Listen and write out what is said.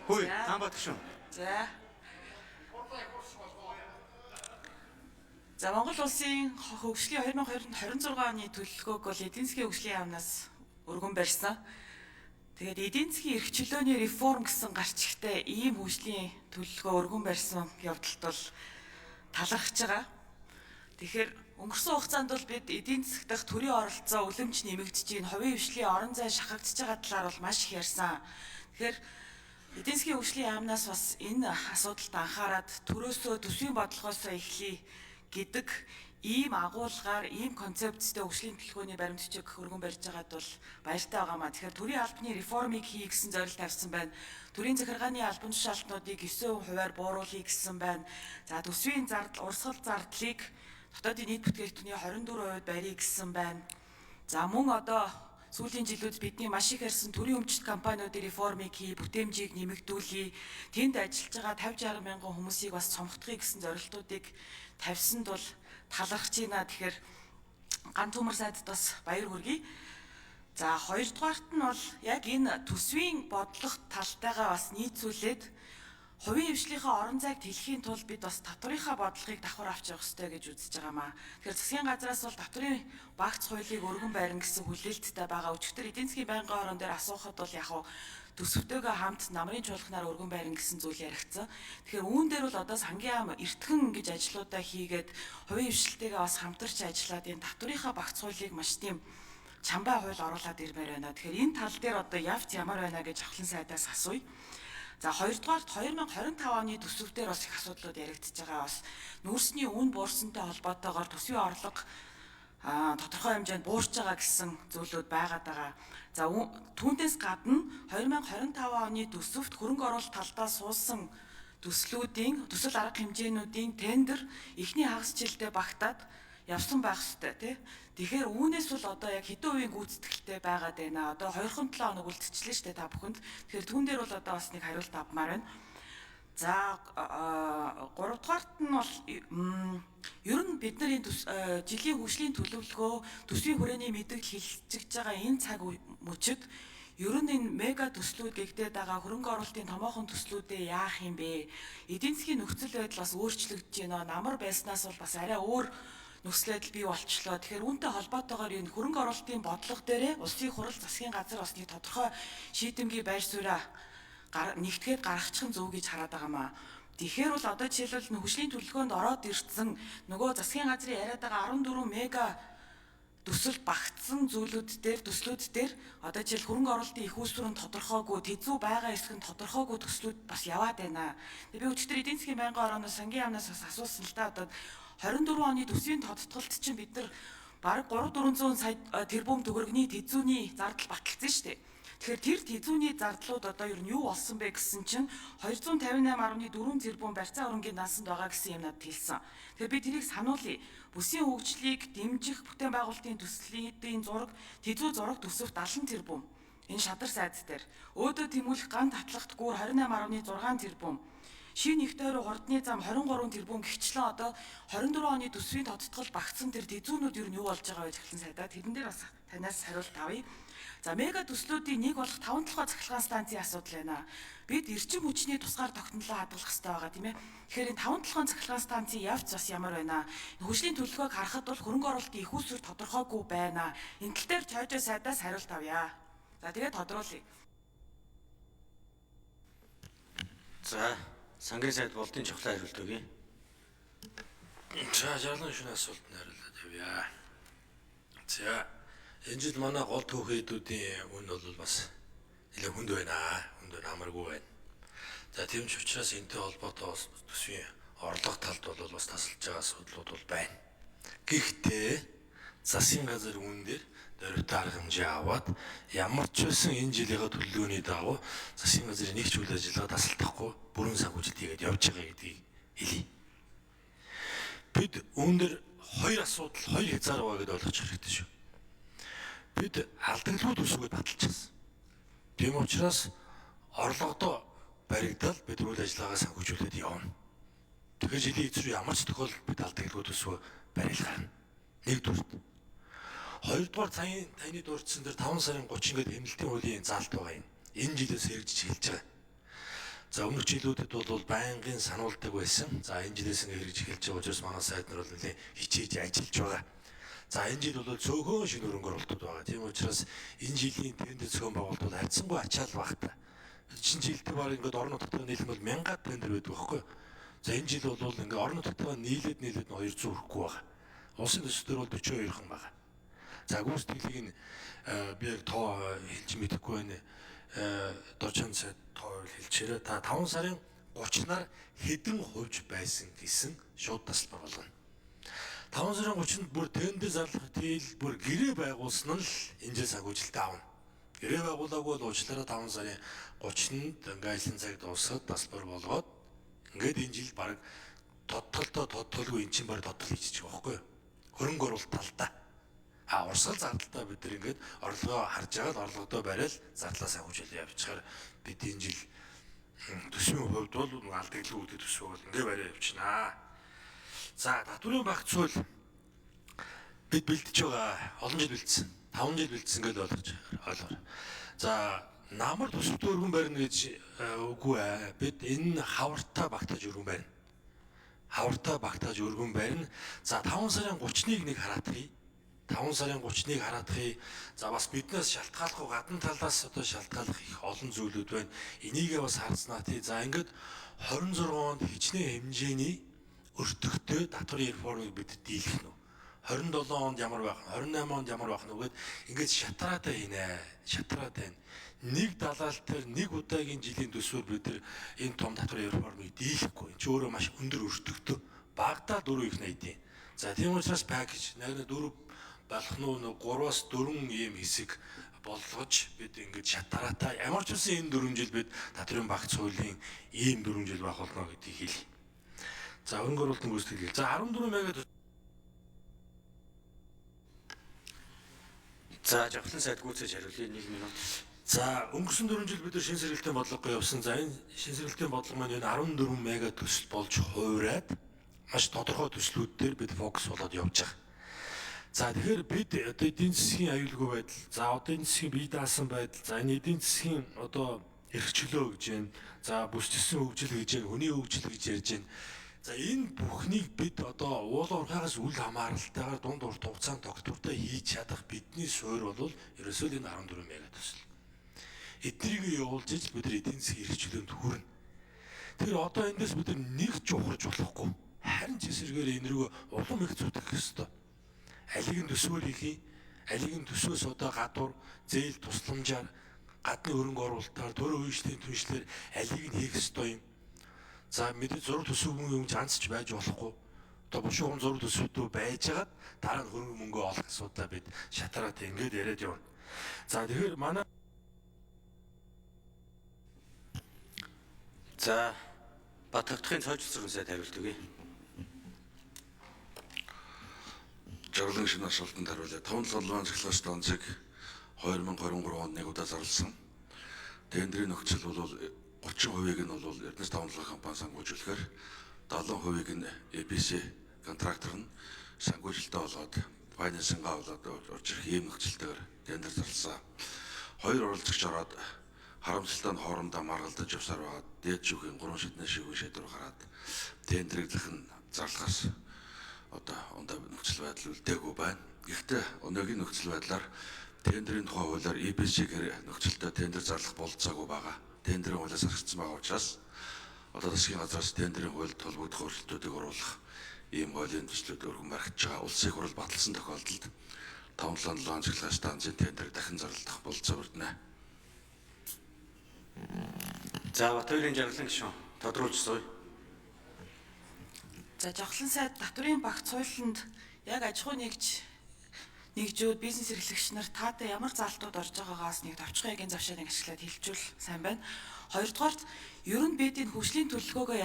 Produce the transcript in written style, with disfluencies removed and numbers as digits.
Хөөе, Таанбат гүшүүн. За. За Монгол улсын хөгжлийн 2026 оны төлөвлөгөөг бол эдийн засгийн хөгжлийн яамнаас өргөн барьсан. Тэгээд эдийн засгийн эрх чөлөөний реформ гэсэн гарч ихтэй ийм хөгжлийн төлөвлөгөө өргөн барьсан явдалт бол талархаж байгаа. Тэгэхээр өнгөрсөн хугацаанд бол бид эдийн засаг дахь төрийн оролцоо үлэмж нэмэгдэж байна. Хувийн хвшлийн орон зай шахагдж байгаа талаар бол маш их ярьсан. Тэгэхээр эдийн засгийн хөгжлийн яамнаас бас энэ асуудалд анхаарад төрөөсөө төсвийн бодлогоосоо эхлэе гэдэг ийм агуулгаар, ийм концепттэй хөгжлийн төлөвлөгөөний баримт бичиг өргөн барьж байгаад бол баяртай байгаамаа. Тэгэхээр төрийн албаны реформыг хий гэсэн зорилт тавьсан байна. Төрийн захиргааны албан тушаалтнуудыг 9% бууруулъя гэсэн байна. За төсвийн зардал, урсгал зардлыг дотоодын нийт бүтээгдэхүүний 24% барья гэсэн байна. За мөн одоо сүүлийн жилүүд бидний маш их ярьсан төрийн өмчт компаниудын реформыг хий, бүтээмжийг нэмэгдүүлье, тэнд ажиллаж байгаа 50-60 мянган хүмүүсийг бас цомгтгоё гэсэн зорилтуудыг тавьсанд бол талархаж байна. Тэгэхээр ганц төмөр сайдд бас баяр хүргэе. За хоёрдугаарт нь бол яг энэ төсвийн бодлого талтайгаа бас нийцүүлээд хувийн хвшлийнхаа орон зайг тэлхийн тулд бид бас татврынхаа бодлогыг давхар авч явах ёстой гэж үзэж байгаамаа. Тэгэхээр засгийн газраас бол татврын багц хуулийг өргөн барина гэсэн хүлээлттэй байгаа. Өчигдөр эдийн засгийн байнгын хорон дээр асуухад бол яг төсөвтэйгээ хамт намрын чуулганаар өргөн барина гэсэн зүйл яригдсан. Тэгэхээр үүн дээр бол одоо сангийн ам эртхэн ингэж ажлуудаа хийгээд хувийн хвшилтэйгээ бас хамтарч ажиллаад энэ татврынхаа багц хуулийг маш тийм чамбай хууль оруулаад ирмээр байна. Тэгэхээр энэ тал дээр одоо явц ямар байна гэж ахлан сайдаас асууя. За хоёрдугаарт 2025 оны төсөв дээр бас их асуудлууд яригдж байгаа. Бас нүүрсний үн буурсантай холбоотойгоор төсвийн орлого тодорхой хэмжээнд буурч байгаа гэсэн зүйлүүд байгаад байгаа. За түүнээс гадна 2025 оны төсөвт хөрөнгө оруулалт талдаа суулсан төсөл арга хэмжээнүүдийн тендер эхний хагас жилдээ багтаад явсан байх ёстой тий. Тэгэхээр үүнээс бол одоо яг хэдэн үеийн гүйцэтгэлтэй байгаад байна. Одоо 2-7 хоног үлдчихлээ шүү дээ та бүхэнд. Тэгэхээр түүн дээр бол одоо бас нэг хариулт авмаар байна. За 3-дугаарт нь бол ер нь бидний жилийн хөгжлийн төлөвлөгөө төсвийн хүрээний мэдээлэл хилчигдэж байгаа энэ цаг мөчид ер нь энэ мега төслүүд гэгдээд байгаа хөрөнгө оруулалтын томоохон төслүүдээ яах юм бэ? Эдийн засгийн нөхцөл байдал бас өөрчлөгдөж байна. Намар байснаас бол бас арай өөр нөхцөл байдал бий болчлоо. Тэгэхээр үүнтэй холбоотойгоор энэ хөрөнгө оруулалтын бодлого дээрээ улсын хурал засгийн газар бас нэг тодорхой шийдэмгий байр сууриа нэгтгээд гаргачих нь зөв гэж хараад байгаамаа. Тэгэхээр бол одоо жишээлбэл хөгжлийн төлөвлөгөөнд ороод ирсэн нөгөө засгийн газрын яриад байгаа 14 мега төсөл багтсан төслүүд дээр одоо жишээл хөрөнгө оруулалтын их үүсвэр нь тодорхойгүй, тэзүү байгаа эсэх нь тодорхойгүй төслүүд бас яваад байна. Тэгээ би өчтөр эдийн засгийн байнгын орооноос сангийн яамнаас бас асуусан л да. Одоо 24 оны төсвийн тодтголт чинь бид нар бараг 300-400 сая тэрбум төгрөгийн тэзүүний зардал баталсан шүү дээ. Тэгэхээр тэр тэзүүний зардлууд одоо ер нь юу болсон бэ гэсэн чинь 258.4 тэрбум барьцаа хөрөнгийн наасанд байгаа гэсэн юм надад хэлсэн. Тэгэхээр би тэрийг сануулъя. Бүсийн хөгжлийг дэмжих бүтээн байгуулалтын төслийн зураг, тэзүү зураг төсөвт 70 тэрбум. Энэ шадар сайд дээр. Өөдөө тэмүүлэх ган татлагт гүүр 28.6 тэрбум. Шин их тойроо хурдны зам 23 тэрбум гихчлэн одоо 24 оны төсвийн тодтгол багтсан тэр тэзүүнүүд ер нь юу болж байгаа вэ гэхлэн сайдаа тэрэн дээр бас танаас хариулт авъя. За мега төслүүдийн нэг болох 5 толгой цахилгаан станцын асуудал байна. Бид эрчим хүчний тусгаар тогтнолоо хадгалах хэрэгтэй байгаа тийм ээ. Тэгэхээр энэ 5 толгойн цахилгаан станцын явц бас ямар байна? Хөгжлийн төлөвлөгөөг харахад бол хөрөнгө оруулалтын их үүсвэр тодорхойгүй байна. Энэ тал дээр чойжоо сайдаас хариулт авъя. За тэгээд тодруулъя. За сангийн сайд болдын чухлаа хариулт өгье. За жарлан шүн асуултанд хариулаад явъя. За энэ жил манай гол түүхийдүүдийн үн бол бас нэлээд хүнд байна. Хүнд амаргүй байна. За тийм ч учраас энэтэй холбоотой төсвийн орлого талд бол бас тасалж байгаа асуудлууд бол байна. Гэхдээ засгийн газар үүн дээр дөрвөлт арга хэмжээ аваад ямар ч байсан энэ жилийнхаа төлөвлөгөөний дагуу засгийн газрын нэг ч үйл ажиллагаа тасалдахгүй бүрэн санхүүжилт хийгээд явж байгаа гэдгийг хэлье. Бид үүн дээр хоёр асуудал, хоёр хязгаар байгаа гэдээ ойлгож хэрэгтэй шүү. Бид алдагдлууд үсгээд баталчихсан. Тийм учраас орлогодоо баригдал бид үйл ажиллагаагаа санхүүжүүлээд явна. Тэгэхээр жилийн эцрүү ямар ч тохиолдолд бид алдагдлууд үсвэ барил гарна. Нэгдүгээр. Хоёрдугаар таны дурдсан дээр 5 сарын 30 гээд хэмнэлтийн хуулийн заалт байгаа юм. Энэ жилээс хэрэгжиж эхэлж байгаа. За өмнөх жилүүдэд бол байнгын сануулдаг байсан. За энэ жилээс ингээ хэрэгж эхэлж байгаа учраас манай сайд нар бол нэлээд хичээж ажиллаж байгаа. За энэ жил бол цөөхөн шинэ хөрөнгө оруулалтууд байгаа. Тийм учраас энэ жилийн тендер зохион байгуулалт бол харьцангуй ачаал багтаа. Шинэ жилдээ баг ингээд орон нутгад нийлмэл 1000 тендер байдаг байхгүй. За энэ жил бол ингээд орон нутгад нийлээд 200 хүрэхгүй байгаа. Улсын төсвөр бол 42 хан байгаа. За гүйцэтгэлийг нь би яг тоо хэлж мэдэхгүй байна. Дожин сайд тоо хэлчихээрээ та 5 сарын 30-наар хэдэн хувьж байсан гэсэн шууд тасалбар болгоно. 5 сарын 30-нд бүр тендер зарлах дийл бүр гэрээ байгуулсан нь л энэ жил санхүүжилтээ авна. Гэрээ байгуулаагүй бол уучлаарай 5 сарын 30-нд ангайлан цаг дуусаад тасалбар болгоод ингээд энэ жил баг тодтолгүй эн чинь баг тодтол хийчих واخгүй юу? Хөрөнгө оруулалт талдаа. Урсгал зардалтаа бид нар ингээд орлогоо харж байгаа л орлогодоо барайл зардлаа санхүүжүүлээ явчихаар бид энэ жил төсвийн хувьд бол алдагдлын үүдээ төсвөө бол ингээд барай явчихнаа. За татврын багц хууль бид бэлдэж байгаа. Олон жил бэлдсэн. 5 жил бэлдсэн гэж ойлгоо. За намар төсөвт өргөн барина гэж үгүй ээ. Бид энэ хавартаа багтааж өргөн барина. Хавартаа багтааж өргөн барина. За 5 сарын 31-ийг хараадахыг 5 сарын 31-ийг хараадахыг за бас биднээс шалтгааллахгүй гадна талаас одоо шалтгааллах их олон зүйлүүд байна. Энийгээ бас харснаа тий. За ингээд 26 онд хичнээн хэмжээний өртөгтэй татварын реформыг бид дийлэх нь. 27 онд ямар байх, 28 онд ямар байх нүгээд ингээд шатраатай хийнэ. Шатраатай. Нэг далаалт төр нэг удаагийн жилийн төсвөр бид энэ том татварын реформыг дийлэхгүй. Энд ч өөрөө маш өндөр өртөгтэй. Багадаа 4 их найдیں۔ За тийм учраас пакэж нэг 4 болох нь 3-аас 4 ийм хэсэг болгож бид ингээд шатараатай ямар ч үсэн энэ 4 жил бид татварын багц хуулийн ийм 4 жил байх болно гэдгийг хэлье. За хөрөнгө оруулалтын гүйцэтгэл. За 14 мегад. За жавхлан сайд гүйцэж хариулъя 1 минут. За өнгөрсөн 4 жил бид нар шинэ сэргэлтийн бодлого явуулсан. За энэ шинэ сэргэлтийн бодлого маань энэ 14 мега төсөл болж хувраад маш тодорхой төслүүд дээр бид фокус болоод явж байгаа. За тэгэхээр бид одоо эдийн засгийн аюулгүй байдал, за одоо эдийн засгийн бие даасан байдал, за энэ эдийн засгийн одоо эрх чөлөө гэж байна. За бүсчилсэн хөгжил гэж байна, хүний хөгжил гэж ярьж байна. За энэ бүхнийг бид одоо уул уурхайгаас үл хамааралтайгаар дунд урт хугацаанд тогтвортой хийж чадах бидний суурь бол ерөөсөө энэ 14 мега төсөл. Эднийг явуулж иж бид эдийн засгийн эрх чөлөөнд хүрнэ. Тэгэхээр одоо эндээс бид нэг ч ухарж болохгүй. Харин ч эсрэгээр энэ рүү улам их зүтгэх ёстой. Алиг нь төсвөр хийх, алиг нь төсвөөс одоо гадуур зээл тусламжаар гадны хөрөнгө оруулалтаар төрийн үйлчлэлийн түншлэр алиг нь хийх ёстой юм. За мэдээ зураг төсвийн юм чансч байж болохгүй. Одоо бушуухан зураг төсвүүдөө байжгаад дараа нь хөрөнгө мөнгө олох асуудлаа бид шатараатай ингэж яриад явна. За тэгэхээр манай За Батгахын цоож зургийн сайд хариулт өгье. Жаргалан шинэ асуултанд хариулъя. 5-7 цахилгаан станцыг 2023 онд нэг удаа зарласан. Тендерийн нөхцөл бол 30%-ийг нь бол Эрдэнэс 5-7 компани санхүүжүүлэхээр 70%-ийг нь EPC контрактор нь санхүүжилтээ болоод файнансингаа болоод орж ирэх ийм нөхцөлтэйгээр тендер зарласан. 2 оролцогч ороод харамсалтай нь хоорондоо маргалдаж явсаар байгаа. Дээд шүүхийн 3 шидний шийдвэр шийдвэр гараад тендерийг захин зарлахаас одоо ондоо нөхцөл байдал үлдээгүй байна. Гэхдээ өнөөгийн нөхцөл байдлаар тендерийн тухай хуулиар EPC-гээр нөхцөлтэй тендер зарлах болцоогүй байгаа. Тендерийн хуулиас харагдсан байгаа учраас одоо засгийн газраас тендерийн хуульд холбогдох өөрчлөлтүүдийг оруулах ийм хуулийн төслүүд өргөн баригдаж байгаа. Улсын хурал баталсан тохиолдолд 5-7 цахилгаан станцын тендерийг дахин зарлах болцоо бүрдэнэ. За Батбаярын жаргалан гишүүн тодруулж сууя. За жавхлан сайд татврын багц хуулинд яг аж ахуй нэгжүүд бизнес эрхлэгч нар таатай ямар заалтууд орж байгаагаас нэг товчхон ягийн завшааныг ашиглаад хэлжүүл сайн байна. Хоёрдугаарт ер нь бид энэ хөгжлийн төлөвлөгөөгөө